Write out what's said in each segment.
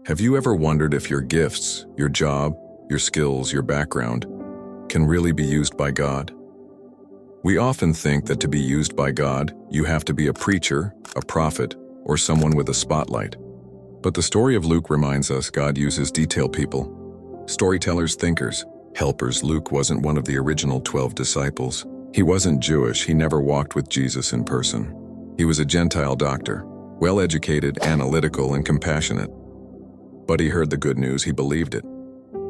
Have you ever wondered if your gifts, your job, your skills, your background can really be used by God? We often think that to be used by God, you have to be a preacher, a prophet, or someone with a spotlight. But the story of Luke reminds us God uses detail people, storytellers, thinkers, helpers. Luke wasn't one of the original 12 disciples. He wasn't Jewish. He never walked with Jesus in person. He was a Gentile doctor, well-educated, analytical, and compassionate. But he heard the good news, he believed it,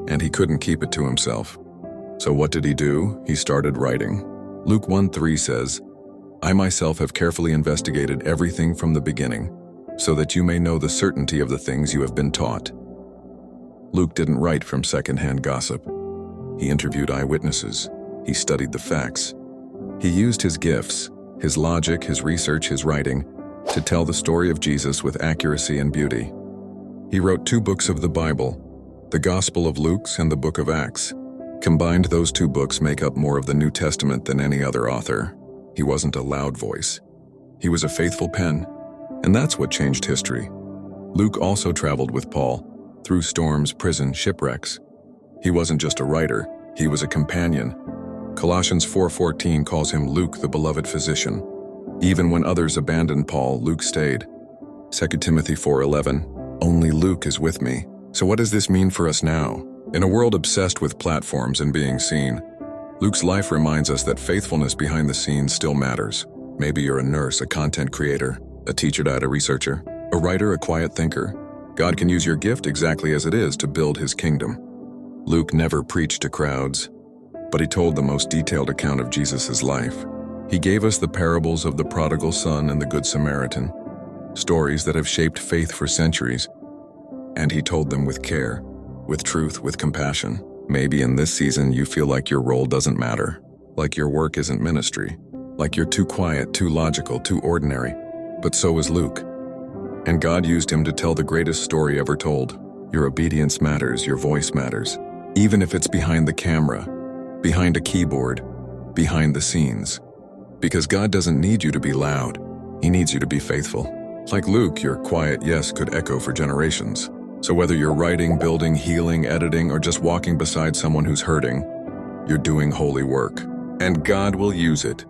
and he couldn't keep it to himself. So what did he do? He started writing. Luke 1:3 says, "I myself have carefully investigated everything from the beginning, so that you may know the certainty of the things you have been taught." Luke didn't write from secondhand gossip. He interviewed eyewitnesses. He studied the facts. He used his gifts, his logic, his research, his writing, to tell the story of Jesus with accuracy and beauty. He wrote 2 books of the Bible, the Gospel of Luke and the Book of Acts. Combined, those 2 books make up more of the New Testament than any other author. He wasn't a loud voice. He was a faithful pen, and that's what changed history. Luke also traveled with Paul, through storms, prison, shipwrecks. He wasn't just a writer, he was a companion. Colossians 4:14 calls him Luke, the beloved physician. Even when others abandoned Paul, Luke stayed. 2 Timothy 4:11, "Only Luke is with me." So what does this mean for us now? In a world obsessed with platforms and being seen, Luke's life reminds us that faithfulness behind the scenes still matters. Maybe you're a nurse, a content creator, a teacher, data researcher, a writer, a quiet thinker. God can use your gift exactly as it is to build his kingdom. Luke never preached to crowds, but he told the most detailed account of Jesus' life. He gave us the parables of the prodigal son and the Good Samaritan, stories that have shaped faith for centuries, and he told them with care, with truth, with compassion. Maybe in this season you feel like your role doesn't matter, like your work isn't ministry, like you're too quiet, too logical, too ordinary. But so was Luke. And God used him to tell the greatest story ever told. Your obedience matters, your voice matters. Even if it's behind the camera, behind a keyboard, behind the scenes. Because God doesn't need you to be loud. He needs you to be faithful. Like Luke, your quiet yes could echo for generations. So whether you're writing, building, healing, editing, or just walking beside someone who's hurting, you're doing holy work. And God will use it.